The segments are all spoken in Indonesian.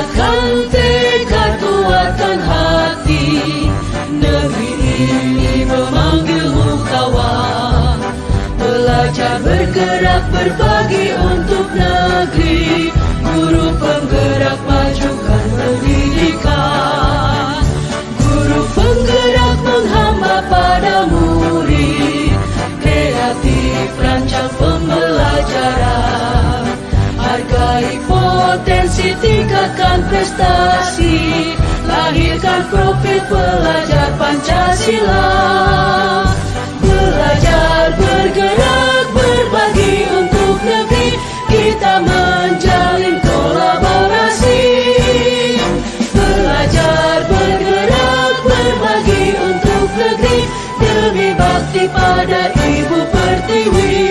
Kuatkan tekad, kuatkan hati, negeri ini memanggilmu kawan. Belajar bergerak berbagi untuk negeri, guru penggerak majukan pendidikan. Guru penggerak menghamba pada murid, kreatif rancang pembelajaran. Hargai potensi, tingkatkan prestasi, lahirkan profil pelajar Pancasila. Belajar bergerak berbagi untuk negeri, kita menjalin kolaborasi. Belajar bergerak berbagi untuk negeri, demi bakti pada Ibu Pertiwi.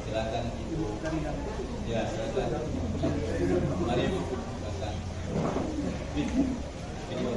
Silakan Ibu. Ya, silakan. Mari Ibu. Silakan. Video.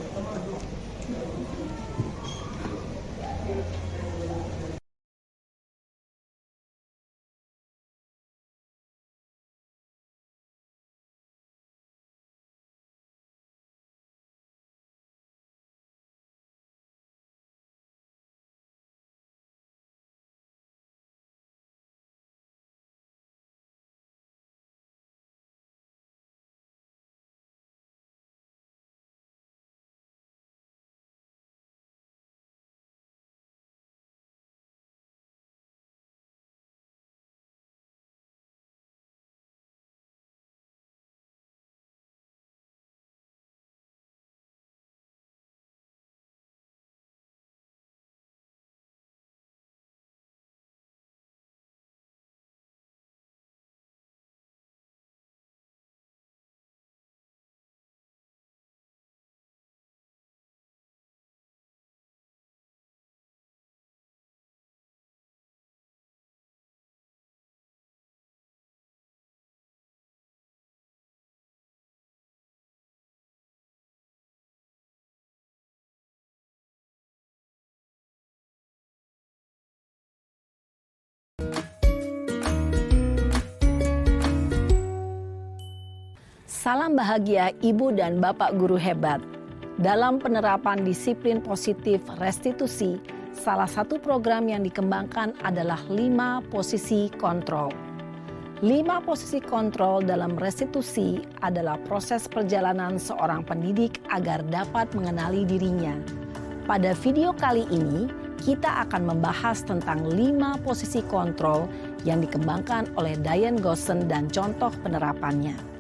Salam bahagia Ibu dan Bapak guru hebat. Dalam penerapan disiplin positif restitusi, salah satu program yang dikembangkan adalah 5 posisi kontrol. 5 posisi kontrol dalam restitusi adalah proses perjalanan seorang pendidik agar dapat mengenali dirinya. Pada video kali ini, kita akan membahas tentang 5 posisi kontrol yang dikembangkan oleh Diane Goossen dan contoh penerapannya.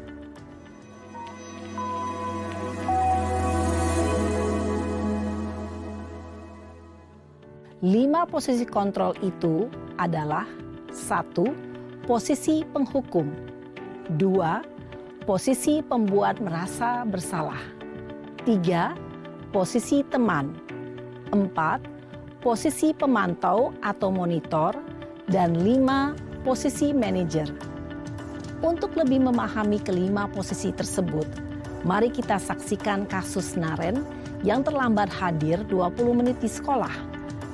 5 posisi kontrol itu adalah 1. Posisi penghukum. 2. Posisi pembuat merasa bersalah. 3. Posisi teman. 4. Posisi pemantau atau monitor. Dan 5. Posisi manajer. Untuk lebih memahami kelima posisi tersebut, mari kita saksikan kasus Naren yang terlambat hadir 20 menit di sekolah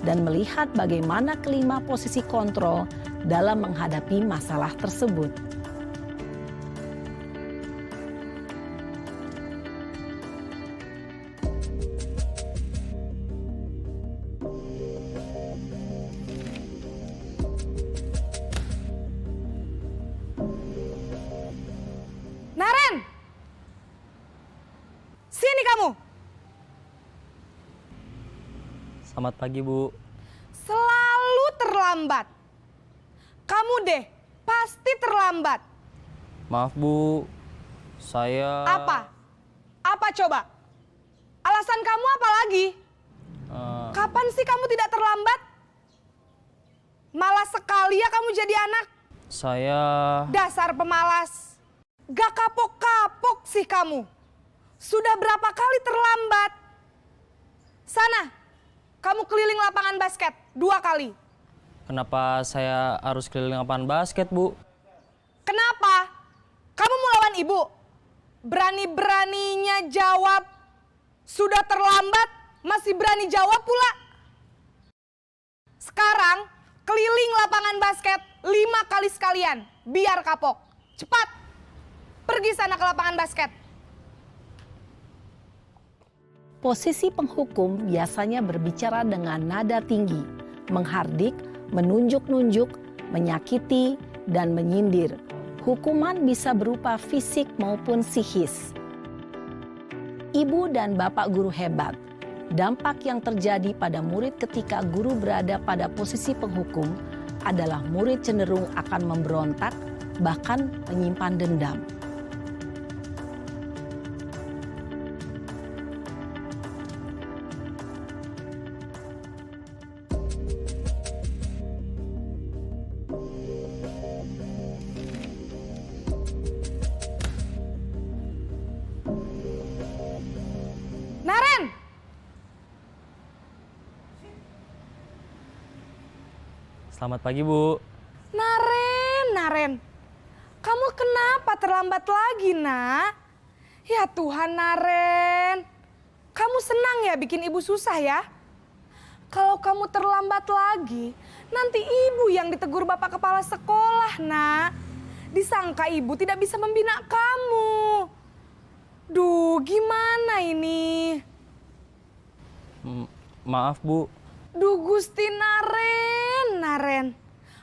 dan melihat bagaimana kelima posisi kontrol dalam menghadapi masalah tersebut. Naren! Sini kamu! Selamat pagi, Bu. Selalu terlambat. Kamu deh, pasti terlambat. Maaf Bu, saya... Apa? Apa coba? Alasan kamu apa lagi? Kapan sih kamu tidak terlambat? Malas sekali ya kamu jadi anak. Saya... Dasar pemalas. Gak kapok-kapok sih kamu. Sudah berapa kali terlambat? Sana, kamu keliling lapangan basket 2 kali. Kenapa saya harus keliling lapangan basket, Bu? Kenapa? Kamu mau lawan ibu? Berani-beraninya jawab. Sudah terlambat, masih berani jawab pula. Sekarang, keliling lapangan basket 5 kali sekalian. Biar kapok. Cepat, pergi sana ke lapangan basket. Posisi penghukum biasanya berbicara dengan nada tinggi, menghardik, menunjuk-nunjuk, menyakiti, dan menyindir. Hukuman bisa berupa fisik maupun psikis. Ibu dan bapak guru hebat. Dampak yang terjadi pada murid ketika guru berada pada posisi penghukum adalah murid cenderung akan memberontak, bahkan menyimpan dendam. Naren! Selamat pagi, Bu. Naren. Kamu kenapa terlambat lagi, Nak? Ya Tuhan, Naren. Kamu senang ya bikin ibu susah ya? Kalau kamu terlambat lagi, nanti ibu yang ditegur bapak kepala sekolah, Nak. Disangka ibu tidak bisa membina kamu. Duh, gimana ini? Maaf, Bu. Duh, Gusti Naren.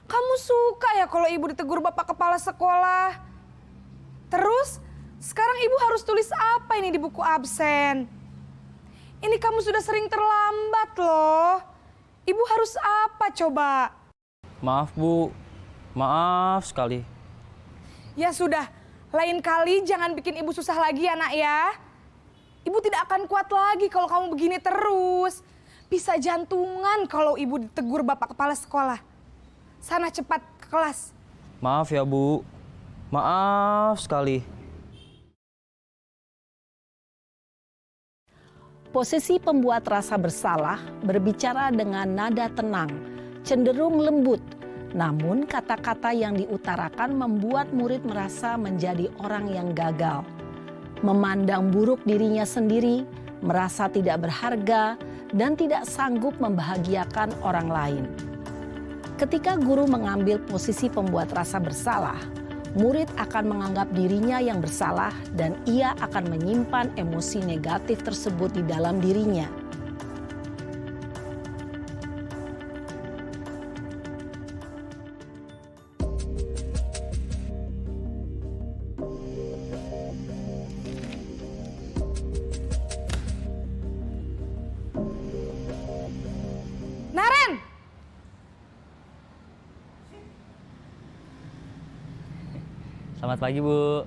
Kamu suka ya kalau ibu ditegur bapak kepala sekolah? Terus, sekarang ibu harus tulis apa ini di buku absen? Ini kamu sudah sering terlambat loh. Ibu harus apa coba? Maaf, Bu. Maaf sekali. Ya sudah, lain kali jangan bikin ibu susah lagi ya, Nak ya. Ibu tidak akan kuat lagi kalau kamu begini terus. Bisa jantungan kalau ibu ditegur bapak kepala sekolah. Sana cepat ke kelas. Maaf ya, Bu. Maaf sekali. Posisi pembuat rasa bersalah berbicara dengan nada tenang, cenderung lembut. Namun kata-kata yang diutarakan membuat murid merasa menjadi orang yang gagal. Memandang buruk dirinya sendiri, merasa tidak berharga, dan tidak sanggup membahagiakan orang lain. Ketika guru mengambil posisi pembuat rasa bersalah, murid akan menganggap dirinya yang bersalah dan ia akan menyimpan emosi negatif tersebut di dalam dirinya. Naren! Selamat pagi, Bu.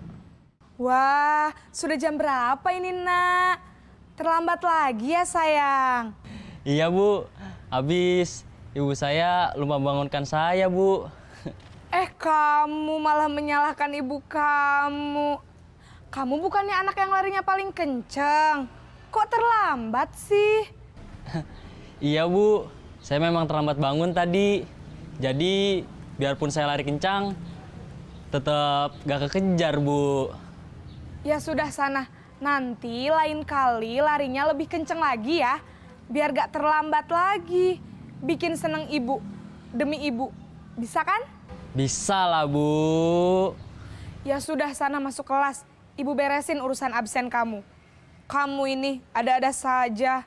Wah, sudah jam berapa ini, Nak? Terlambat lagi ya, sayang. Iya, Bu. Habis ibu saya lupa bangunkan saya, Bu. Kamu malah menyalahkan ibu kamu. Kamu bukannya anak yang larinya paling kenceng. Kok terlambat sih? Iya, Bu. Saya memang terlambat bangun tadi. Jadi, biarpun saya lari kencang, tetap gak kekejar, Bu. Ya sudah sana, nanti lain kali larinya lebih kenceng lagi ya. Biar gak terlambat lagi. Bikin seneng ibu, demi ibu. Bisa kan? Bisa lah, Bu. Ya sudah sana masuk kelas. Ibu beresin urusan absen kamu. Kamu ini ada-ada saja.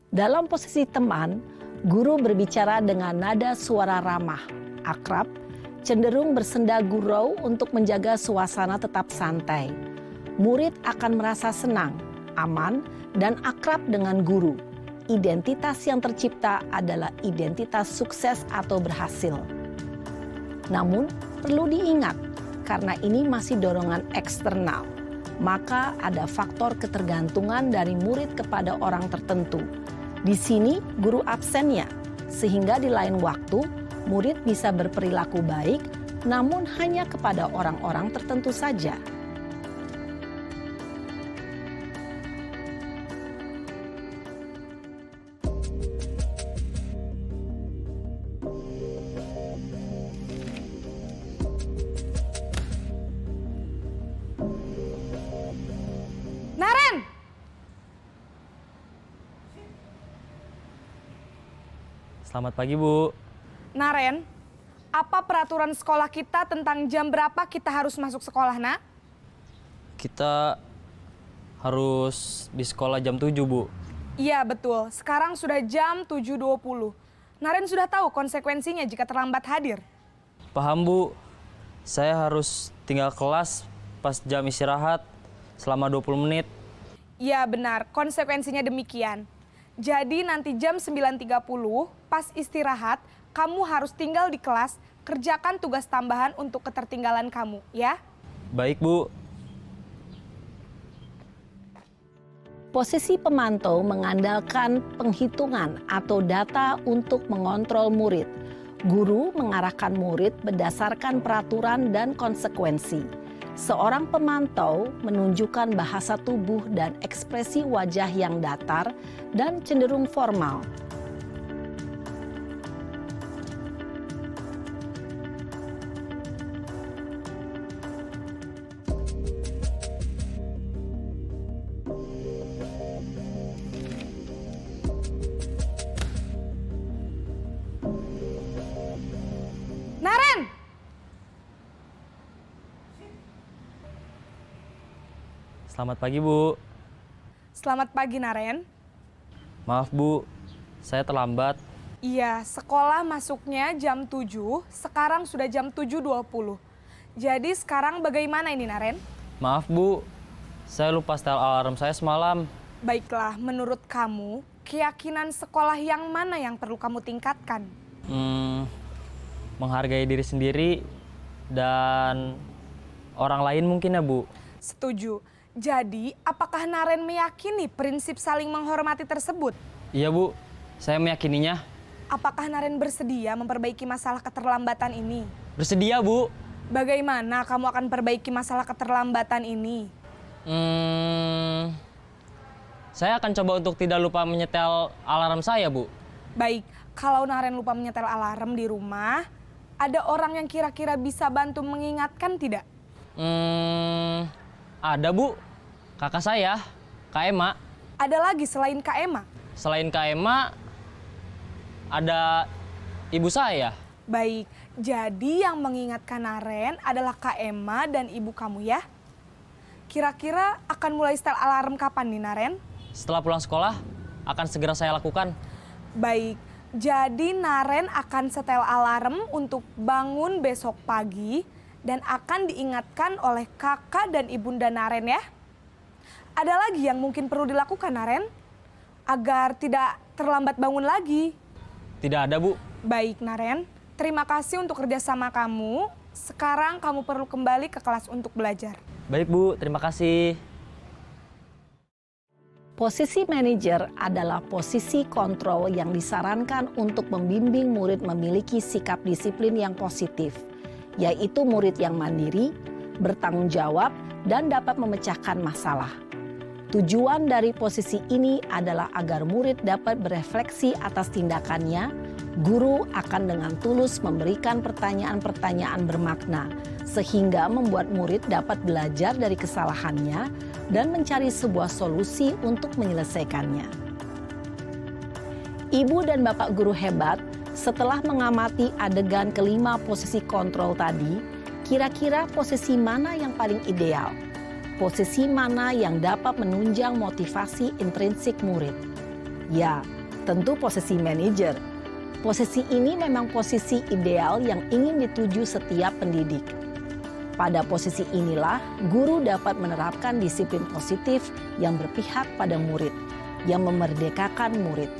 Dalam posisi teman, guru berbicara dengan nada suara ramah, akrab, cenderung bersenda gurau untuk menjaga suasana tetap santai. Murid akan merasa senang, aman, dan akrab dengan guru. identitas yang tercipta adalah identitas sukses atau berhasil. Namun, perlu diingat, karena ini masih dorongan eksternal, maka ada faktor ketergantungan dari murid kepada orang tertentu. Di sini, guru absennya, sehingga di lain waktu, murid bisa berperilaku baik, namun hanya kepada orang-orang tertentu saja. Naren! Selamat pagi, Bu. Naren, apa peraturan sekolah kita tentang jam berapa kita harus masuk sekolah, nak? Kita harus di sekolah jam 7, Bu. Iya, betul. Sekarang sudah jam 7.20. Naren sudah tahu konsekuensinya jika terlambat hadir. Paham, Bu. Saya harus tinggal kelas pas jam istirahat selama 20 menit. Iya, benar. Konsekuensinya demikian. Jadi nanti jam 9.30 pas istirahat, kamu harus tinggal di kelas, kerjakan tugas tambahan untuk ketertinggalan kamu, ya? Baik, Bu. Posisi pemantau mengandalkan penghitungan atau data untuk mengontrol murid. Guru mengarahkan murid berdasarkan peraturan dan konsekuensi. Seorang pemantau menunjukkan bahasa tubuh dan ekspresi wajah yang datar dan cenderung formal. Naren! Selamat pagi, Bu. Selamat pagi, Naren. Maaf, Bu. Saya terlambat. Iya, sekolah masuknya jam 7, sekarang sudah jam 7.20. Jadi sekarang bagaimana ini, Naren? Maaf, Bu. Saya lupa setel alarm saya semalam. Baiklah, menurut kamu, keyakinan sekolah yang mana yang perlu kamu tingkatkan? Menghargai diri sendiri dan orang lain mungkin ya, Bu. Setuju. Jadi, apakah Naren meyakini prinsip saling menghormati tersebut? Iya, Bu. Saya meyakininya. Apakah Naren bersedia memperbaiki masalah keterlambatan ini? Bersedia, Bu. Bagaimana kamu akan perbaiki masalah keterlambatan ini? Saya akan coba untuk tidak lupa menyetel alarm saya, Bu. Baik, kalau Naren lupa menyetel alarm di rumah, ada orang yang kira-kira bisa bantu mengingatkan tidak? Ada, Bu. Kakak saya, Kak Ema. Ada lagi selain Kak Ema? Selain Kak Ema, ada ibu saya. Baik, jadi yang mengingatkan Naren adalah Kak Ema dan ibu kamu ya? Kira-kira akan mulai setel alarm kapan nih, Naren? Setelah pulang sekolah, akan segera saya lakukan. Baik, jadi Naren akan setel alarm untuk bangun besok pagi dan akan diingatkan oleh kakak dan ibunda Naren ya. Ada lagi yang mungkin perlu dilakukan, Naren? Agar tidak terlambat bangun lagi. Tidak ada, Bu. Baik, Naren. Terima kasih untuk kerjasama kamu. Sekarang kamu perlu kembali ke kelas untuk belajar. Baik, Bu. Terima kasih. Posisi manajer adalah posisi kontrol yang disarankan untuk membimbing murid memiliki sikap disiplin yang positif, yaitu murid yang mandiri, bertanggung jawab, dan dapat memecahkan masalah. Tujuan dari posisi ini adalah agar murid dapat berefleksi atas tindakannya. Guru akan dengan tulus memberikan pertanyaan-pertanyaan bermakna, sehingga membuat murid dapat belajar dari kesalahannya dan mencari sebuah solusi untuk menyelesaikannya. Ibu dan bapak guru hebat, setelah mengamati adegan kelima posisi kontrol tadi, kira-kira posisi mana yang paling ideal? Posisi mana yang dapat menunjang motivasi intrinsik murid? Ya, tentu posisi manajer. Posisi ini memang posisi ideal yang ingin dituju setiap pendidik. Pada posisi inilah, guru dapat menerapkan disiplin positif yang berpihak pada murid. yang memerdekakan murid.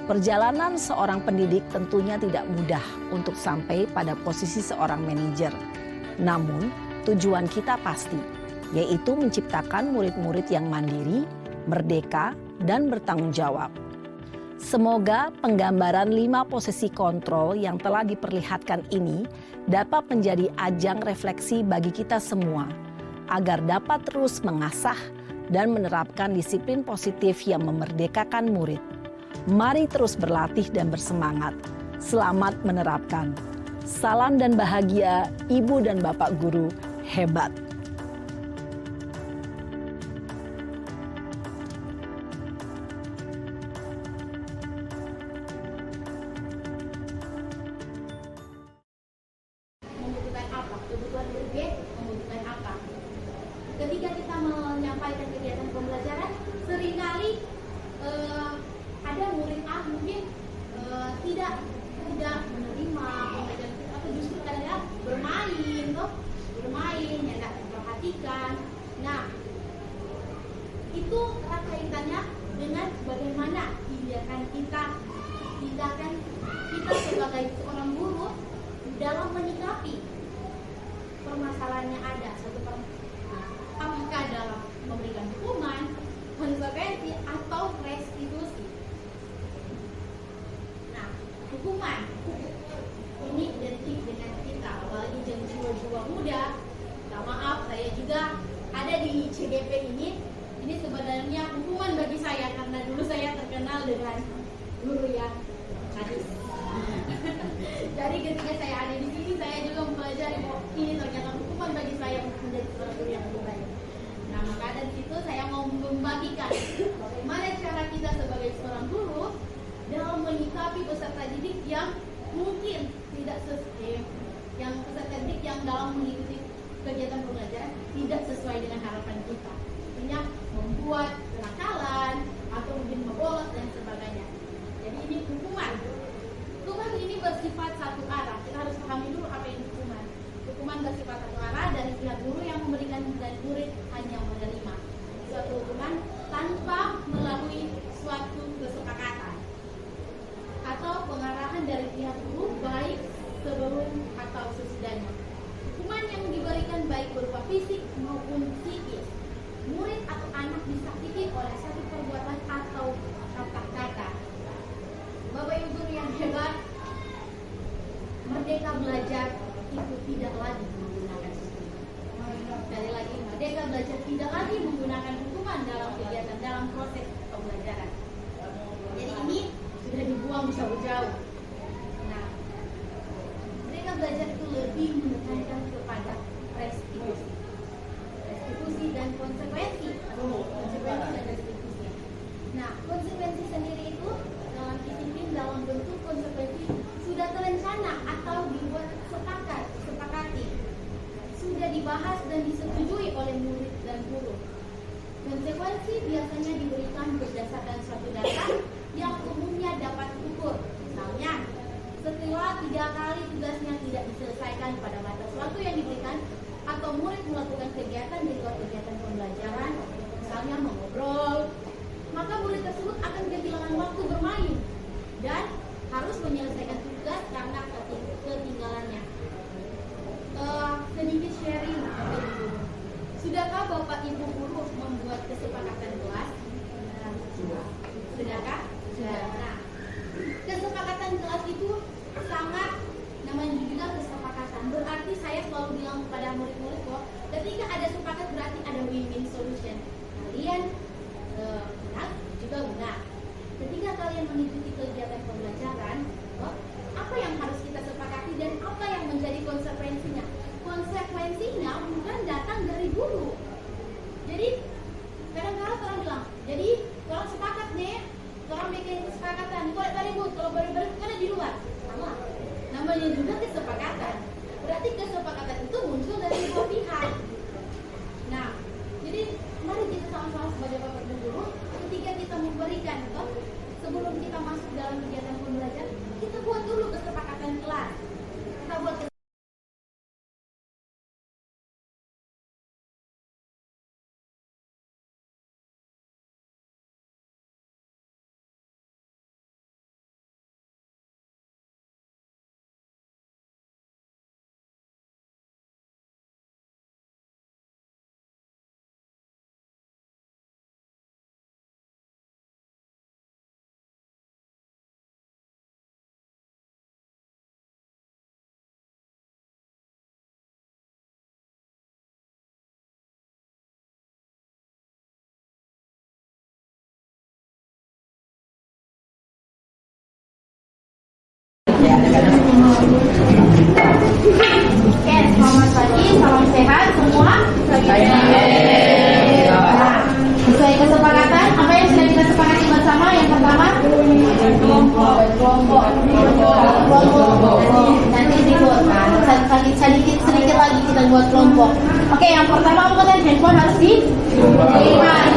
Perjalanan seorang pendidik tentunya tidak mudah untuk sampai pada posisi seorang manajer. Namun, tujuan kita pasti, yaitu menciptakan murid-murid yang mandiri, merdeka, dan bertanggung jawab. Semoga penggambaran 5 posisi kontrol yang telah diperlihatkan ini dapat menjadi ajang refleksi bagi kita semua, agar dapat terus mengasah dan menerapkan disiplin positif yang memerdekakan murid. Mari terus berlatih dan bersemangat. Selamat menerapkan. Salam dan bahagia, Ibu dan Bapak Guru hebat. Membutuhkan apa? Kebutuhan murid membutuhkan apa? Ketika kita menyampaikan kegiatan pembelajaran, seringkali ada murid A mungkin tidak menerima pembelajaran atau justru kadang bermain, yang tidak diperhatikan. Nah, itu erat kaitannya dengan bagaimana tindakan kita sebagai seorang guru dalam menyikapi permasalahan yang ada apakah dalam memberikan hukuman, konsekuensi atau restitusi. Nah, hukuman ini identik dengan kita, apalagi jiwa-jiwa muda. Nah, maaf, saya juga ada di CGP ini sebenarnya hukuman bagi saya karena dulu saya terkenal dengan guru yang sadis. Jadi ketika saya ada di sini, saya juga mempelajari bahwa ini ternyata hukuman bagi saya untuk menjadi seorang guru yang lebih baik. Nah, maka dari situ saya mau membagikan bagaimana cara kita sebagai seorang guru dalam menyikapi peserta didik yang mungkin tidak sesuai, yang peserta didik yang dalam mengikuti kegiatan pembelajaran tidak sesuai dengan harapan kita. Artinya membuat kenakalan atau mungkin membolos dan sebagainya. Jadi ini hukuman. Hukuman ini bersifat satu arah. Kita harus pahami dulu apa yang hukuman. Hukuman bersifat satu arah dari pihak guru yang memberikan dan murid hanya menerima suatu hukuman tanpa melalui suatu kesepakatan atau pengarahan dari pihak guru baik sebelum atau sesudahnya. Hukuman yang diberikan baik berupa fisik maupun psikis. Murid atau anak disakiti oleh satu perbuatan atau kata-kata. Bapak Ibu guru yang hebat, merdeka belajar itu tidak lagi menggunakan sistem. Sekali lagi, merdeka belajar tidak lagi menggunakan hukuman dalam kegiatan, dalam proses pembelajaran. Jadi ini sudah dibuang jauh-jauh. Nah, merdeka belajar itu lebih menekankan kepada restitusi dan konsekuensi. Konsekuensi dan restitusi. Nah, konsekuensi sendiri itu dalam disiplin dalam bentuk konsekuensi sudah terencana atau dibuat sepakati, sudah dibahas dan disetujui oleh murid dan guru. Konsekuensi biasanya diberikan berdasarkan suatu data yang umumnya dapat diukur. Misalnya, setelah 3 kali tugasnya tidak diselesaikan pada batas waktu yang diberikan, atau murid melakukan kegiatan di luar kegiatan pembelajaran, misalnya mengobrol, maka murid tersebut akan kehilangan waktu bermain dan harus menyelesaikan tugas karena ketinggalannya. Sedikit sharing, Bapak Ibu. Sudahkah Bapak Ibu guru membuat kesepakatan kelas? Sudahkah? Sudah. Nah, kesepakatan kelas itu sangat, namanya juga kesepakatan. Berarti saya selalu bilang kepada murid-murid bahwa ketika ada sepakat berarti ada win-win solution. Kalian benar juga benar. Ketika kalian mengikuti kegiatan pembelajaran, apa yang harus kita sepakati dan apa yang menjadi konsekuensinya? Konsekuensinya bukan datang dari guru. Jadi kadang-kadang orang bilang, jadi orang sepakat nih, orang bikin kesepakatan. Kalau tadi bu, kalau baru-baru kan di luar, sama. Namanya juga kesepakatan. Berarti kesepakatan itu muncul dari dua pihak. Nah, jadi mari kita sama-sama sebagai bapak dan guru, ketika kita memberikan, sebelum kita masuk dalam kegiatan pembelajaran kelompok nanti dibuat kan sedikit lagi kita buat kelompok. Oke, yang pertama kan handphone harus disimpan.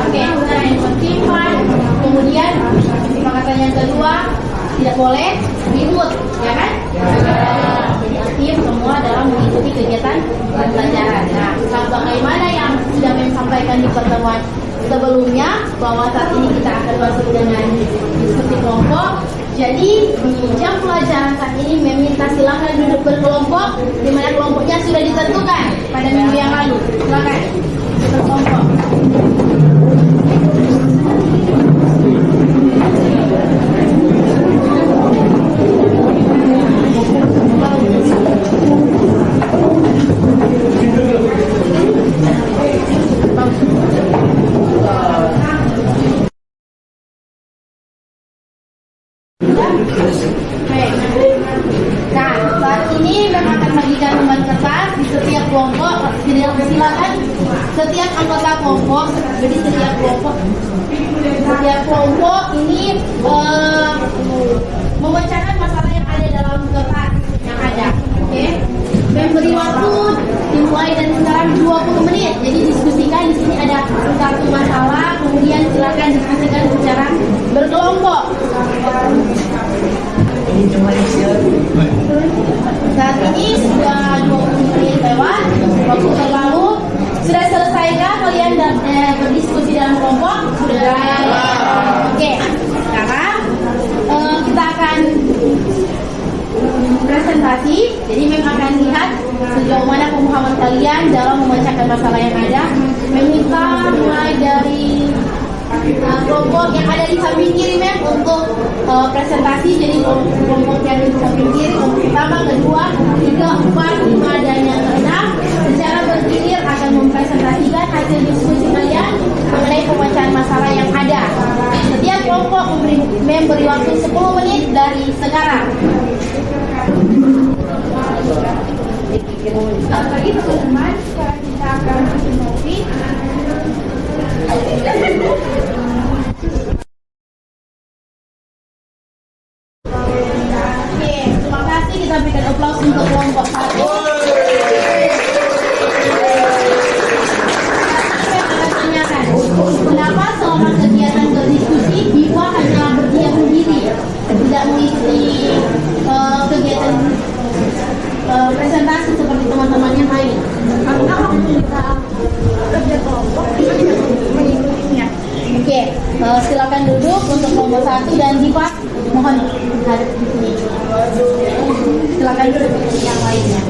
Oke, kita handphone simpan. Kemudian kesepakatan yang kedua tidak boleh ribut, ya kan? Jadi aktif semua dalam mengikuti kegiatan pembelajaran. Nah, bagaimana yang sudah saya sampaikan di pertemuan sebelumnya bahwa saat ini kita akan masuk dengan diskusi kelompok. Jadi di jam pelajaran saat ini meminta silakan duduk berkelompok, di mana kelompoknya sudah ditentukan pada minggu yang lalu. Silakan berkelompok. Nah, saat ini memang akan bagikan lembar kertas di setiap kelompok. Silakan setiap anggota kelompok, jadi setiap kelompok ini memecahkan masalah yang ada dalam kertas yang ada. Oke, memberi waktu dimulai dari sekarang 20 menit. Jadi diskusikan di sini ada satu masalah, kemudian silakan diskusikan secara berkelompok. Saat ini sudah 20 menit lewat, waktu terlalu. Sudah selesaikah kalian berdiskusi dalam kelompok? Sudah. Oke, sekarang kita akan presentasi. Jadi memang akan lihat sejauh mana pemahaman kalian dalam memecahkan masalah yang ada. Meminta mulai dari kelompok yang ada di samping kiri untuk presentasi. Jadi kelompok yang di samping kiri, kelompok pertama, kedua, 3, 4, 5 dan yang keenam secara bergilir akan mempresentasikan hasil diskusi kalian mengenai pemecahan masalah yang ada. Setiap kelompok memberi waktu 10 menit dari sekarang. Selamat pagi teman-teman, sekarang kita akan presentasi. Oke, terima kasih, kita berikan aplaus untuk kelompok satu. Saya akan tanyakan, kenapa selama kegiatan berdiskusi Diva hanya berdiam diri, tidak mengikuti kegiatan presentasi seperti teman-teman yang lain? Apakah kita kerja kelompok tidak mengikutinya? Oke, silakan duduk untuk kelompok 1 dan Diva mohon hadap di sini. Silakan duduk untuk yang lainnya.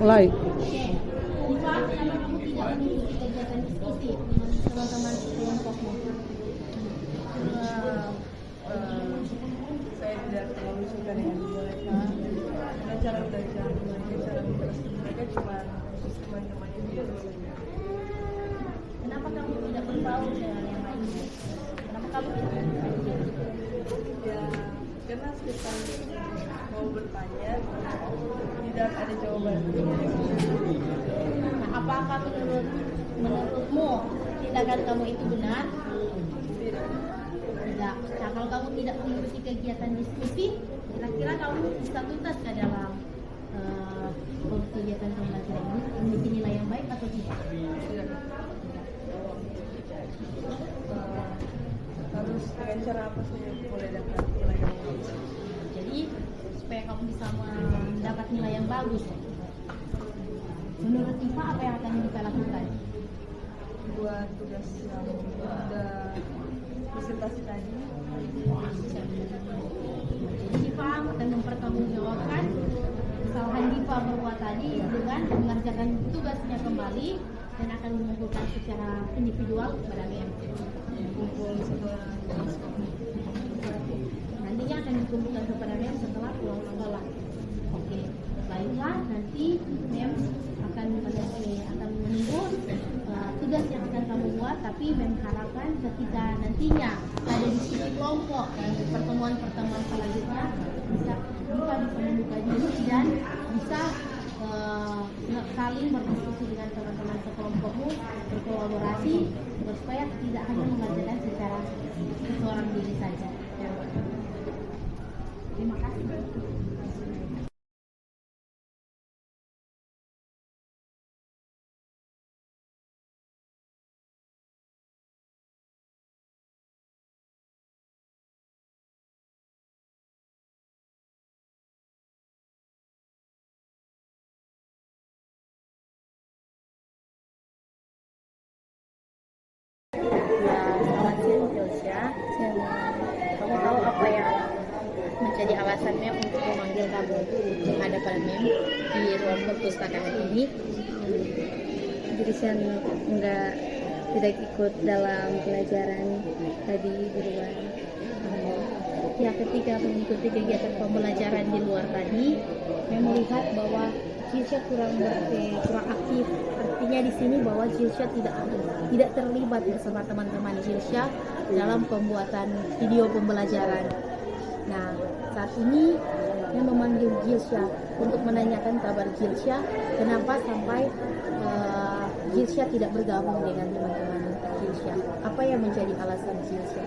Mulai. Diva, kenapa kamu tidak mengikuti kegiatan diskusi dengan teman-teman kelompokmu? Saya tidak terlalu suka dengan mereka karena cara belajar mereka, cara berinteraksi mereka cuma teman-teman itu saja. Kenapa kamu tidak berbaur dengan yang lainnya? Kenapa kamu tidak berbaur? Ya, karena setiap kali mau bertanya tidak ada jawaban. Nah, apakah menurutmu tindakan kamu itu benar? Tidak. Tidak. Nah, kalau kamu tidak mengikuti kegiatan diskusi, kira-kira kamu bisa tuntas ke dalam kegiatan pembelajaran ini memiliki nilai yang baik atau tidak? Tidak. Harus dengan cara apa saya boleh dapat nilai yang bagus? Jadi supaya kamu bisa mendapat nilai yang bagus, menurut Diva apa yang akan Diva lakukan? Buat tugas yang sudah presentasi tadi. Jadi Diva akan mempertanggungjawabkan kesalahan Diva berbuat tadi dengan mengerjakan tugasnya kembali dan akan mengumpulkan secara individual kepada BM. Kumpul setelah Nantinya akan dikumpulkan kepada BM setelah pulang sekolah. Oke, baiklah, nanti BM akan menunggu tugas yang akan kamu buat, tapi BM harapkan ketika nantinya ada diskusi kelompok dan pertemuan-pertemuan selanjutnya bisa membuka diri dan bisa saling berdiskusi dengan teman-teman sekelompokmu, berkolaborasi, supaya tidak hanya mengerjakan secara seorang diri saja. Terima kasih. Selamat siang Jelsya. Kamu tahu apa yang menjadi alasan Mem untuk memanggil kamu menghadapan Mem di ruang perpustakaan ini? Jelsya tidak ikut dalam pelajaran tadi di luar. Ya, ketika mengikuti kegiatan pembelajaran di luar tadi, Mem melihat bahwa Jelsya kurang aktif. Artinya di sini bahwa Jelsya tidak terlibat bersama teman-teman Jelsya dalam pembuatan video pembelajaran. Nah, saat ini Mem memanggil Jelsya untuk menanyakan kabar Jelsya, kenapa sampai Jelsya tidak bergabung dengan teman-teman Jelsya. Apa yang menjadi alasan Jelsya?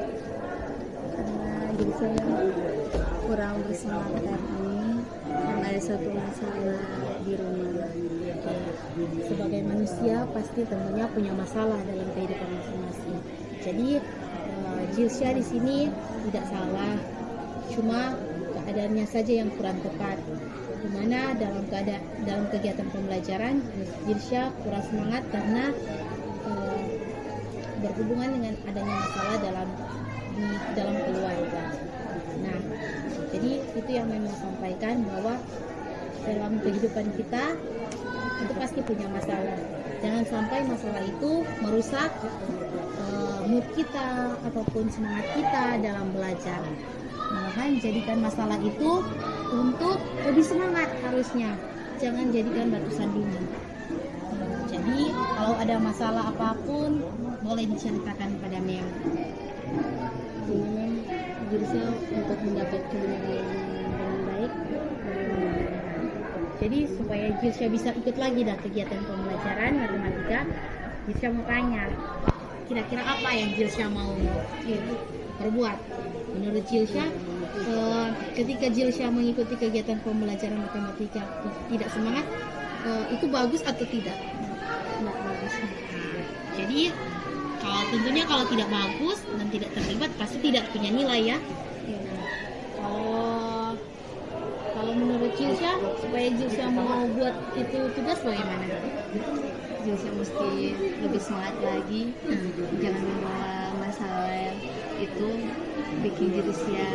Karena Jelsya kurang bersemangat hari ini karena ada suatu masalah di rumah. Sebagai manusia pasti tentunya punya masalah dalam kehidupan masing-masing. Jadi Jelsya di sini tidak salah, cuma keadaannya saja yang kurang tepat. Di mana dalam kegiatan pembelajaran Jelsya kurang semangat karena berhubungan dengan adanya masalah dalam keluarga. Nah, jadi itu yang memang sampaikan bahwa dalam kehidupan kita itu pasti punya masalah. Jangan sampai masalah itu merusak mood kita ataupun semangat kita dalam belajar. Malahan jadikan masalah itu untuk lebih semangat harusnya. Jangan jadikan batu sandungan. Jadi kalau ada masalah apapun boleh diceritakan pada Mem. Memang Jelsya untuk mendapatkan nilai yang dengan baik. Jadi supaya Jelsya bisa ikut lagi dah kegiatan pembelajaran matematika, Jelsya mau tanya, kira-kira apa yang Jelsya mau perbuat? Menurut Jelsya, ketika Jelsya mengikuti kegiatan pembelajaran matematika tidak semangat, itu bagus atau tidak? Tidak bagus. Jadi tentunya kalau tidak bagus dan tidak terlibat pasti tidak punya nilai ya. Kalau menurut Jelsya, supaya Jelsya mau buat itu tugas bagaimana? Jelsya mesti lebih semangat lagi. Jangan membawa masalah itu bikin Jelsya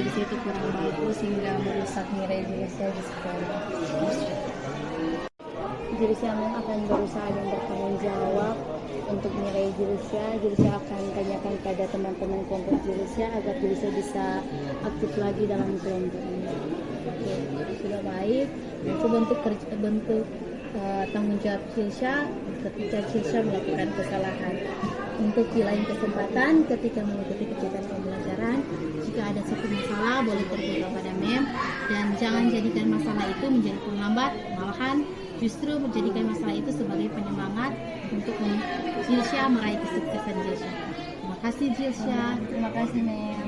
itu kurang bagus sehingga merusak nilai Jelsya di sekolah. Jelsya akan berusaha dan bertanggung jawab untuk nilai Jelsya. Jelsya akan tanyakan pada teman-teman kelompok Jelsya agar Jelsya bisa aktif lagi dalam kelompok ini. Oke, sudah baik. Itu bentuk tanggung jawab Jelsya ketika Jelsya melakukan kesalahan. Untuk di lain kesempatan ketika mengikuti kegiatan pembelajaran, jika ada satu masalah boleh terbuka pada Mem dan jangan jadikan masalah itu menjadi penghambat, malahan justru menjadikan masalah itu sebagai penyemangat untuk Jelsya meraih kesuksesan Jelsya. Terima kasih Jelsya. Terima kasih Mem.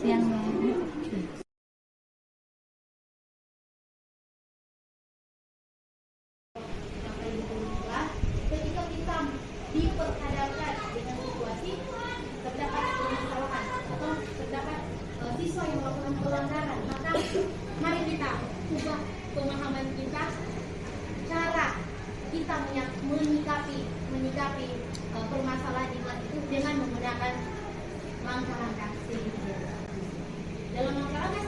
Siang Mem. Ketika kita diperhadapkan dengan situasi terdapat permasalahan atau terdapat siswa yang melakukan pelanggaran, maka mari kita ubah pemahaman kita, cara kita menyikapi permasalahan itu dengan menggunakan langkah-langkah strategi. Dalam langkah-langkah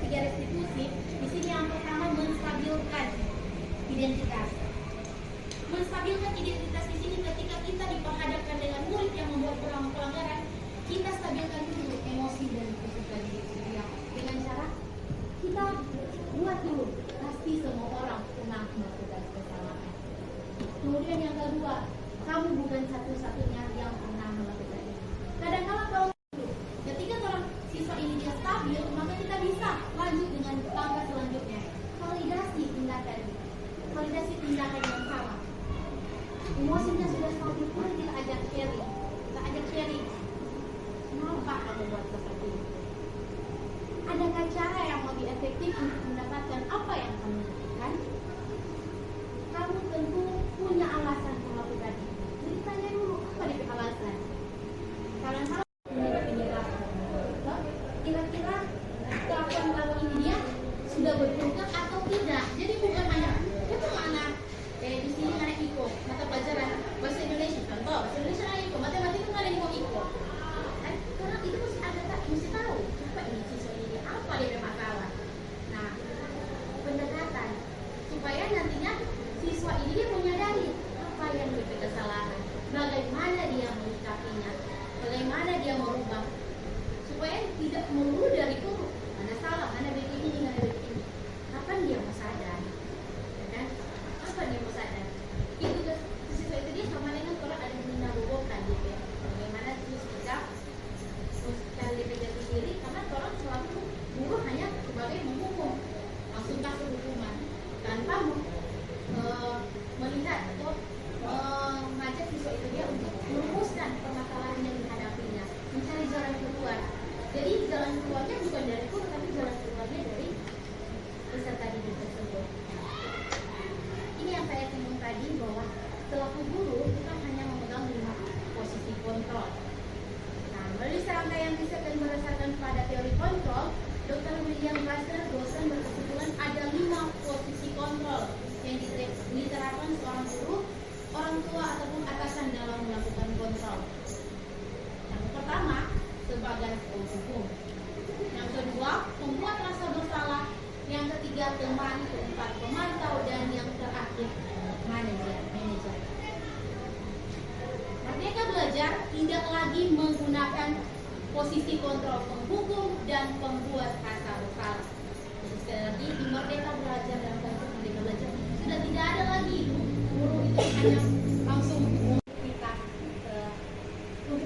tiga restitusi, di sini yang pertama menstabilkan identitas. Menstabilkan identitas di sini ketika kita diperhadapkan dengan murid yang membuat pelanggaran, kita stabilkan dulu emosi dan peserta didik kita dengan cara kita buat dulu. Pasti semua orang pernah melakukan kesalahan. Kemudian yang kedua, kamu bukan satu-satunya yang pernah melakukan itu. Kadang-kadang kalau ketika orang siswa ini dia stabil, maka kita bisa lanjut dengan langkah selanjutnya. Validasi tindakan tindakan yang sama. Emosinya sudah stabil pun kita ajak sharing. Kenapa kamu buat seperti itu? Adakah cara yang lebih efektif untuk mendapatkan apa yang kamu inginkan? Kamu tentu punya alasan melakukan itu. Jadi tanya dulu, apa dia alasan? Kalian tahu penyebab. Kira-kira kelakuan ini dia sudah bertukar atau tidak? Jadi bukan hanya itu mana? Di sini ada IKO, mata pelajaran bahasa Indonesia. Contoh, bahasa Indonesia ada IKO, matematika nggak ada IKO. Kan? Karena itu mesti tahu apa ini siswa ini, apa dia masalah. Nah, pendekatan supaya nantinya siswa ini dia menyadari apa yang menjadi kesalahan, bagaimana dia menyikapinya, bagaimana dia merubah, supaya tidak melulu dari itu mana salah, mana begini, mana begini. Kapan dia mau sadar? Ya kan? Kapan dia mau sadar? Itu siswa itu dia sama dengan orang ada mina bobokan gitu ya. Bagaimana terus kita cari jati diri, karena orang selalu guru hanya sebagai menghukum, langsung kasih hukuman tanpa melihat atau mengajak siswa itu dia untuk merumuskan permasalahan yang dihadapinya, mencari jalan keluar. Jadi jalan keluarnya bukan dari guru, tapi jalan keluarnya dari peserta didik tersebut. Ini yang saya singgung tadi, bahwa selaku guru kita hanya memegang 5 posisi kontrol. Nah, melalui serangkaian riset dan berdasarkan pada teori kontrol, Dr. William Glasser, dosen, berkesimpulan ada 5 posisi kontrol yang diterapkan seorang guru, orang tua ataupun atasan dalam melakukan kontrol. Yang pertama, sebagai penghukum. Yang kedua, membuat rasa bersalah. Yang ketiga, teman. Keempat, pemantau. Dan yang terakhir, manajer. Merdeka Belajar tidak lagi menggunakan posisi kontrol penghukum dan pembuat rasa bersalah. Jadi sekali lagi, di Merdeka Belajar dan konsep Merdeka Belajar sudah tidak ada lagi guru itu hanya langsung untuk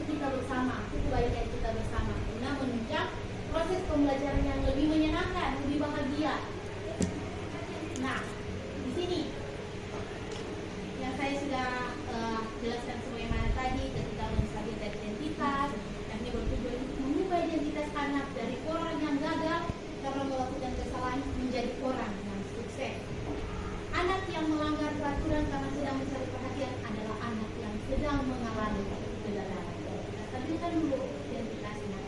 kita bersama, kebaikan kita bersama, guna menunjang proses pembelajaran yang lebih menyenangkan, lebih bahagia. Nah, di sini yang saya sudah jelaskan sebagaimana tadi, ketika menstabilkan identitas, yang ini bertujuan untuk mengubah identitas anak dari orang yang gagal karena melakukan kesalahan menjadi orang yang sukses. Anak yang melanggar peraturan karena sedang mencari perhatian adalah anak yang sedang mengalami kegagalan. Stabilkan dulu identitasnya.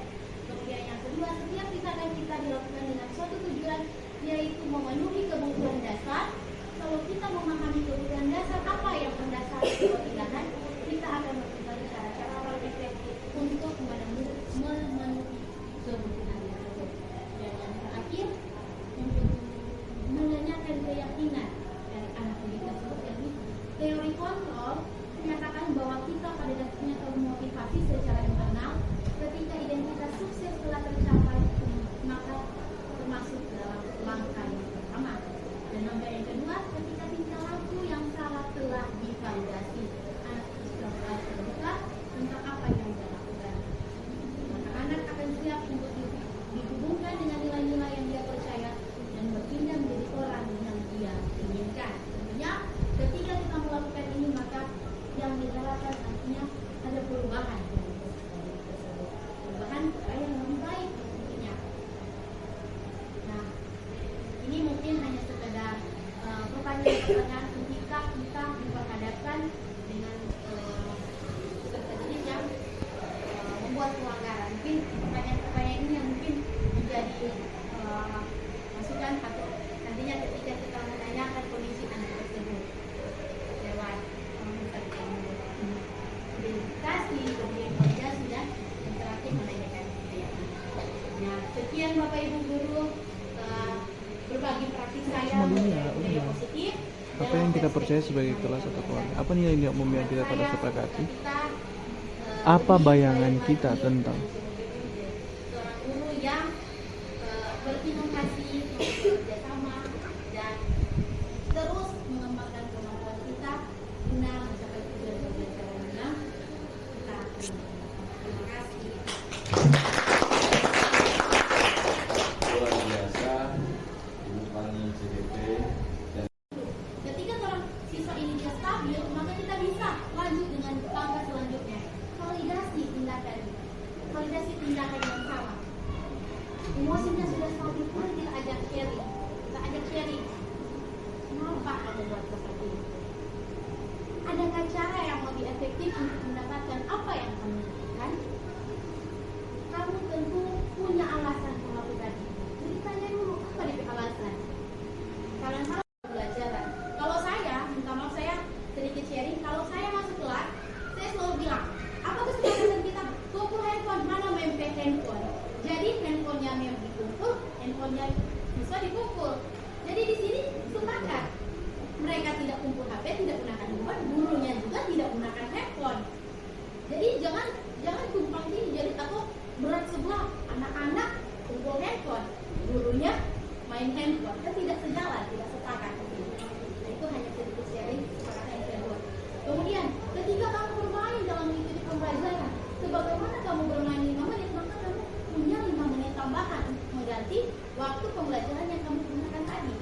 Kemudian yang kedua, setiap tindakan kita dilakukan dengan suatu tujuan, yaitu memenuhi kebutuhan dasar. Kalau kita memahami kebutuhan dasar, apa yang mendasar sebuah tindakan, kita akan melakukan cara-cara paling efektif untuk memenuhi kebutuhan tersebut. Dan yang terakhir, untuk menanyakan keyakinan dari anak didik tersebut, yakni teori kontrol menyatakan bahwa kita pada dasarnya termotivasi secara internal ketika identitas sukses telah tercapai, maka termasuk dalam langkah yang pertama. Dan langkah yang kedua, ketika tingkah laku yang salah telah divalidasi, anak sudah mulai terbuka tentang apa yang dia lakukan. Maka anak akan siap untuk dihubungkan dengan nilai-nilai yang dia percaya dan berpindah menjadi orang yang dia inginkan. Tentunya ketika kita melakukan ini, maka yang diharapkan artinya ada perubahan dari tersebut, perubahan supaya yang lebih baik tentunya. Nah, ini mungkin hanya sekedar pertanyaan-pertanyaan ketika kita diperhadapkan dengan peserta didik yang membuat pelanggaran. Mungkin pertanyaan-pertanyaan ini yang mungkin menjadi masukan atau nantinya ketika kita menanyakan kondisi anak tersebut lewat identifikasi, kemudian validasi, dan yang terakhir menanyakan keyakinan. Nah, sekian Bapak Ibu guru, berbagi praktik saya budaya positif. Apa yang kita percaya sebagai kelas atau keluarga? Apa nilai-nilai umum yang kita pada sepakati? Apa bayangan kita tentang seorang guru yang berinovasi, bekerjasama, dan terus mengembangkan kemampuan kita guna mencapai tujuan pembelajaran yang kita inginkan. Terima kasih. Luar biasa, Ibu Pani CDP dan Ketika seorang siswa kenapa kamu buat seperti itu? Adakah cara yang lebih efektif untuk mendapatkan apa yang kamu inginkan? Kamu tentu punya alasan melakukan itu. Jadi tanya dulu, apa DP alasan? Kalian salah pelajaran. Kalau saya, minta maaf saya sedikit sharing, kalau saya masuk kelas, saya selalu bilang, apa kesepakatan kita? Kumpul handphone, mana MP handphone? Jadi handphonenya mem dikumpul, handphonenya siswa dikumpul. Jadi di sini sepakat. Mereka tidak kumpul HP, tidak gunakan handphone, gurunya juga tidak gunakan handphone. Jadi jangan tumpang sini, jadi atau berat sebelah, anak-anak kumpul handphone, gurunya main handphone, kan tidak sejalan, tidak sepakat. Nah, itu hanya sedikit sharing kesepakatan yang saya buat. Kemudian ketika kamu bermain dalam mengikuti pembelajaran, sebagaimana kamu bermain 5 menit, maka kamu punya 5 menit tambahan untuk mengganti waktu pembelajaran yang kamu gunakan tadi.